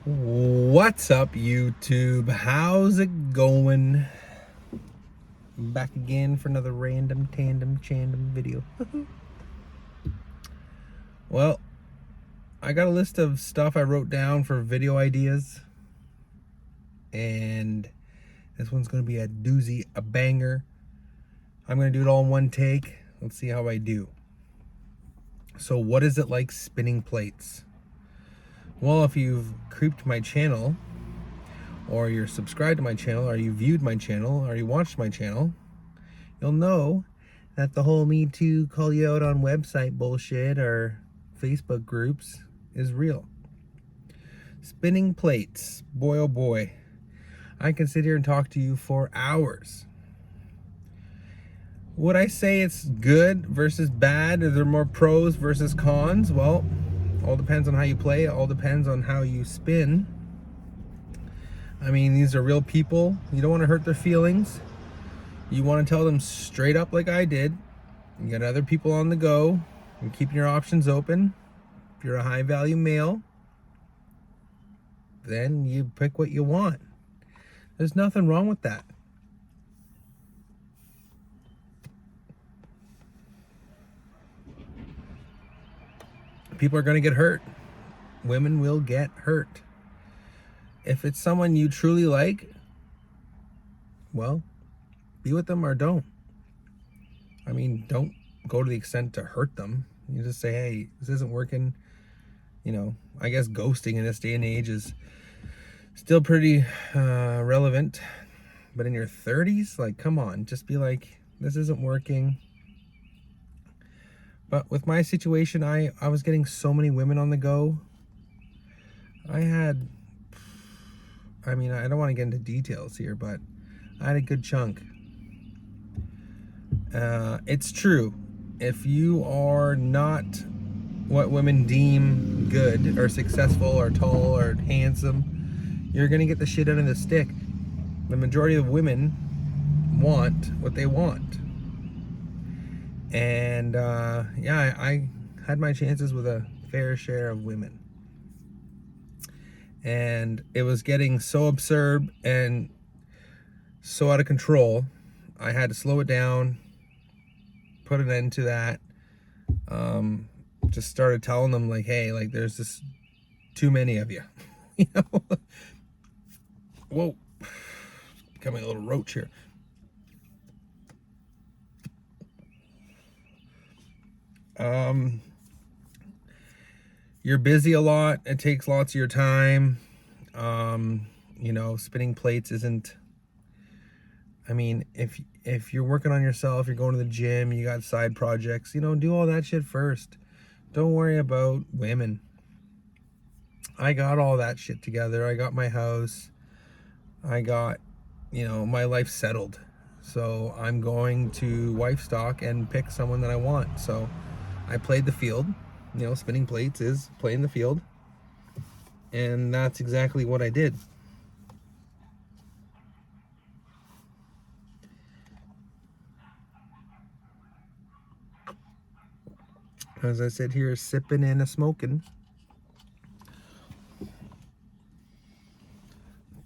What's up, YouTube? How's it going? Back again for another random tandem chandem video. Well, I got a list of stuff I wrote down for video ideas, and this one's going to be a doozy, a banger. I'm going to do it all in one take. Let's see how I do. So, what is it like spinning plates? Well, if you've creeped my channel, or you're subscribed to my channel, or you viewed my channel, or you watched my channel, you'll know that the whole Me Too call you out on website bullshit or Facebook groups is real. Spinning plates, boy oh boy. I can sit here and talk to you for hours. Would I say it's good versus bad? Are there more pros versus cons? Well, all depends on how you play. It all depends on how you spin. I mean, these are real people. You don't want to hurt their feelings. You want to tell them straight up like I did. You got other people on the go. You're keeping your options open. If you're a high value male, then you pick what you want. There's nothing wrong with that. People are going to get hurt. Women will get hurt. If it's someone you truly like, well, be with them or don't. I mean, don't go to the extent to hurt them. You just say, hey, this isn't working. You know, I guess ghosting in this day and age is still pretty relevant. But in your 30s, like, come on, just be like, this isn't working. But with my situation, I was getting so many women on the go. I don't want to get into details here, but I had a good chunk. It's true. If you are not what women deem good or successful or tall or handsome, you're going to get the shit out of the stick. The majority of women want what they want. And I had my chances with a fair share of women. And it was getting so absurd and so out of control, I had to slow it down, put an end to that. Just started telling them, like, hey, like, there's just too many of you. You know? Whoa. Becoming a little roach here. You're busy a lot. It takes lots of your time. Spinning plates isn't, I mean, if you're working on yourself, you're going to the gym, you got side projects, do all that shit first. Don't worry about women. I got all that shit together. I got my house. I got, my life settled. So I'm going to wife stock and pick someone that I want. So I played the field. Spinning plates is playing the field. And that's exactly what I did. As I sit here sipping and a smoking.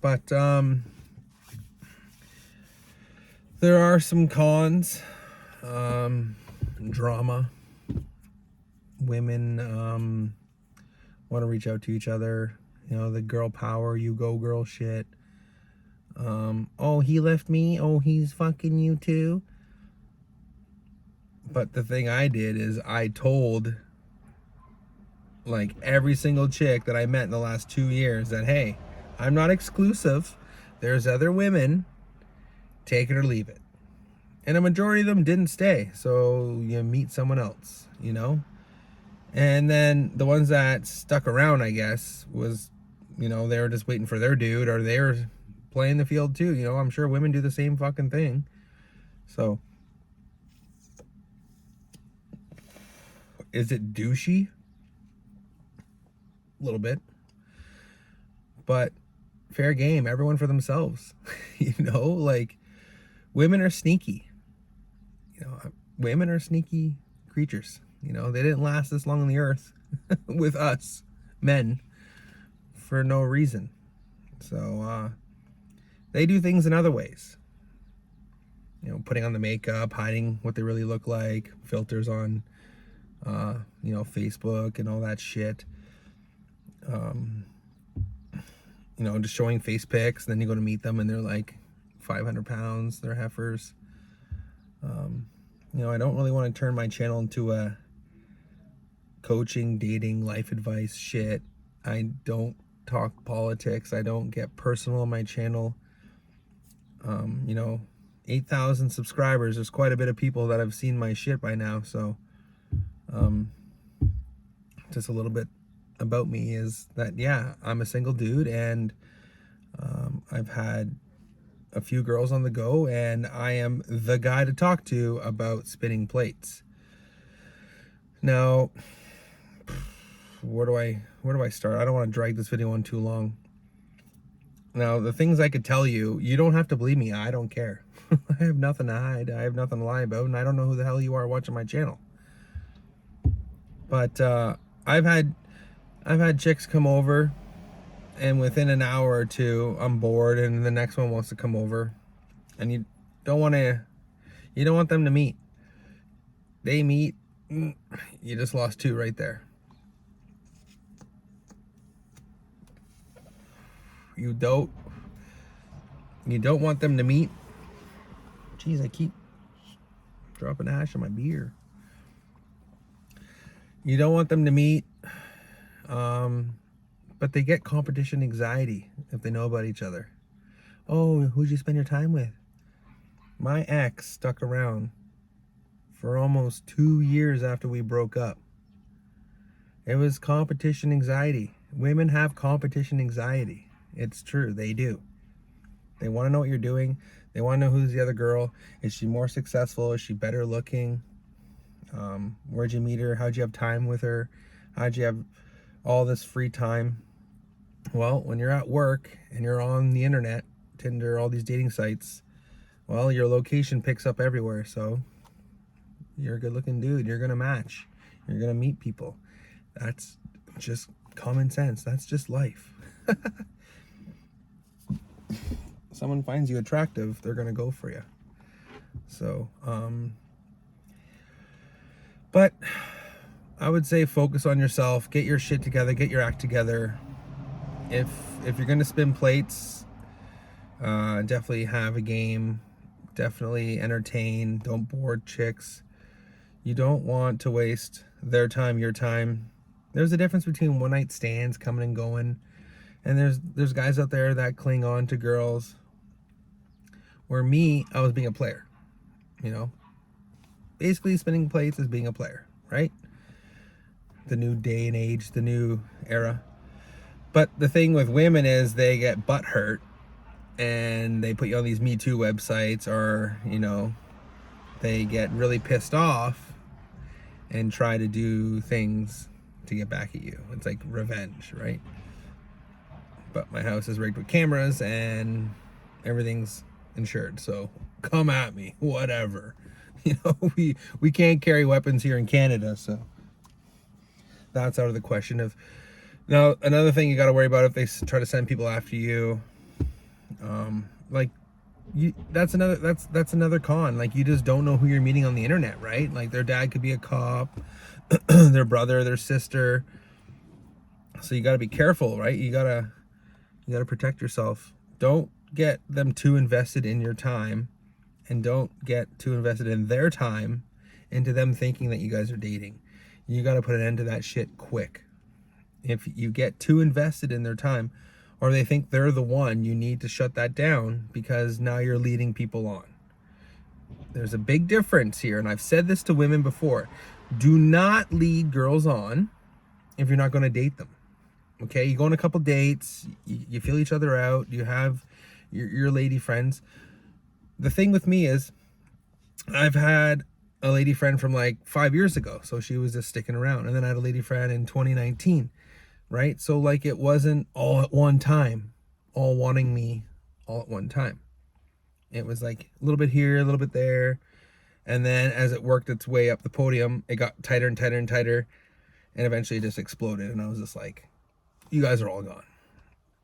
But there are some cons. Drama. Women want to reach out to each other. The girl power, you go girl shit. Oh, he left me. Oh, he's fucking you too. But the thing I did is I told, like, every single chick that I met in the last 2 years that, hey, I'm not exclusive. There's other women. Take it or leave it. And a majority of them didn't stay. So you meet someone else, And then the ones that stuck around, I guess, was, they were just waiting for their dude, or they were playing the field too. I'm sure women do the same fucking thing. So, is it douchey? A little bit. But fair game, everyone for themselves. Like, women are sneaky. Women are sneaky creatures. They didn't last this long on the earth with us men for no reason. So they do things in other ways. You know, putting on the makeup, hiding what they really look like, filters on, you know, Facebook and all that shit. You know, just showing face pics, and then you go to meet them and they're like 500 pounds, they're heifers. You know, I don't really want to turn my channel into a coaching, dating, life advice shit. I don't talk politics. I don't get personal on my channel. You know, 8,000 subscribers. There's quite a bit of people that have seen my shit by now. So, just a little bit about me is that, yeah, I'm a single dude, and I've had a few girls on the go, and I am the guy to talk to about spinning plates. Now, where do I start? I don't want to drag this video on too long. Now, the things I could tell you, you don't have to believe me. I don't care. I have nothing to hide. I have nothing to lie about, and I don't know who the hell you are watching my channel. But I've had chicks come over, and within an hour or two, I'm bored, and the next one wants to come over, and you don't want them to meet. They meet, you just lost two right there. You don't want them to meet. Jeez, I keep dropping ash on my beer. You don't want them to meet, but they get competition anxiety if they know about each other. Oh, who'd you spend your time with? My ex stuck around for almost 2 years after we broke up. It was competition anxiety. Women have competition anxiety. It's true, they do. They want to know what you're doing. They want to know who's the other girl. Is she more successful? Is she better looking? Where'd you meet her? How'd you have time with her? How'd you have all this free time? Well, when you're at work and you're on the internet, Tinder, all these dating sites, well, your location picks up everywhere. So you're a good looking dude. You're going to match. You're going to meet people. That's just common sense. That's just life. Someone finds you attractive, they're going to go for you. So, but I would say focus on yourself, get your shit together, get your act together. If you're going to spin plates, definitely have a game, definitely entertain, don't bore chicks. You don't want to waste their time, your time. There's a difference between one night stands coming and going, and there's guys out there that cling on to girls. Where me, I was being a player, you know. Basically, spinning plates is being a player, right? The new day and age, the new era. But the thing with women is they get butt hurt, and they put you on these Me Too websites, or, you know, they get really pissed off and try to do things to get back at you. It's like revenge, right? But my house is rigged with cameras and everything's insured, so come at me, whatever. You know, we can't carry weapons here in Canada, so that's out of the question. Now, another thing you got to worry about if they try to send people after you, that's another con. Like, you just don't know who you're meeting on the internet, right? Like, their dad could be a cop, their brother, their sister. So you got to be careful, right? You gotta protect yourself. Don't get them too invested in your time, and don't get too invested in their time into them thinking that you guys are dating. You got to put an end to that shit quick. If you get too invested in their time, or they think they're the one, you need to shut that down, because now you're leading people on. There's a big difference here, and I've said this to women before. Do not lead girls on if you're not going to date them. Okay, you go on a couple dates, you feel each other out, you have your lady friends. The thing with me is, I've had a lady friend from like 5 years ago, so she was just sticking around, and then I had a lady friend in 2019, right? So like, it wasn't all at one time, all wanting me all at one time. It was like a little bit here, a little bit there, and then as it worked its way up the podium, it got tighter and tighter and tighter, and eventually it just exploded, and I was just like, you guys are all gone.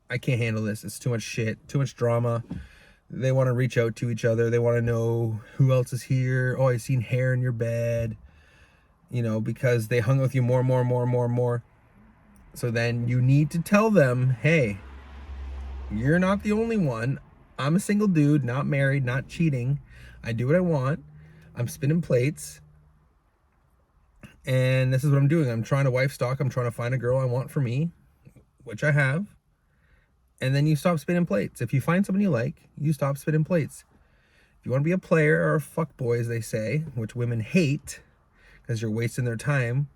I can't handle this. It's too much shit, too much drama. They want to reach out to each other. They want to know who else is here. Oh, I seen hair in your bed. You know, because they hung with you more and more and more and more and more. So then you need to tell them, hey, you're not the only one. I'm a single dude, not married, not cheating. I do what I want. I'm spinning plates. And this is what I'm doing. I'm trying to wife stock. I'm trying to find a girl I want for me, which I have. And then you stop spinning plates. If you find someone you like, you stop spinning plates. If you want to be a player or a fuckboy, as they say, which women hate because you're wasting their time,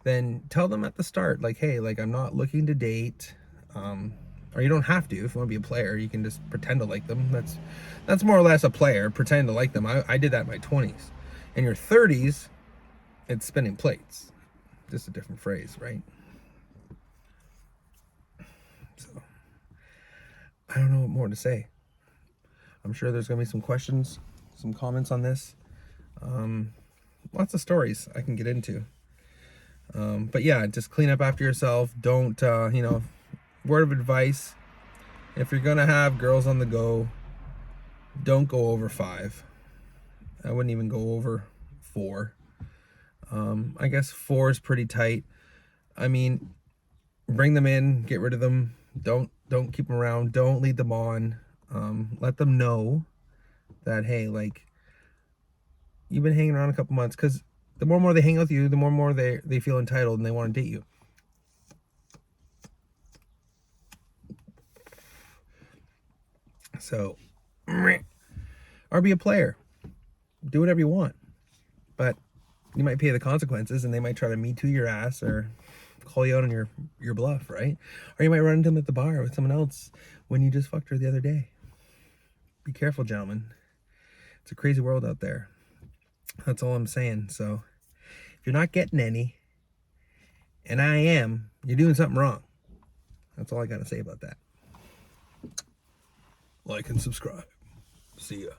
then tell them at the start, like, hey, like, I'm not looking to date. Or you don't have to. If you want to be a player, you can just pretend to like them. That's more or less a player, pretend to like them. I did that in my 20s. In your 30s, it's spinning plates. Just a different phrase, right? So, I don't know what more to say. I'm sure there's going to be some questions, some comments on this. Lots of stories I can get into. But yeah, just clean up after yourself. Don't, word of advice, if you're going to have girls on the go, don't go over 5. I wouldn't even go over 4. I guess 4 is pretty tight. I mean, bring them in, get rid of them. Don't keep them around. Don't lead them on. Let them know that, hey, like, you've been hanging around a couple months, because the more and more they hang out with you, the more and more they feel entitled and they want to date you. So, or be a player. Do whatever you want. But you might pay the consequences, and they might try to Me Too your ass or call you out on your bluff, right? Or you might run into them at the bar with someone else when you just fucked her the other day. Be careful, gentlemen. It's a crazy world out there. That's all I'm saying. So if you're not getting any, and I am, you're doing something wrong. That's all I got to say about that. Like and subscribe. See ya.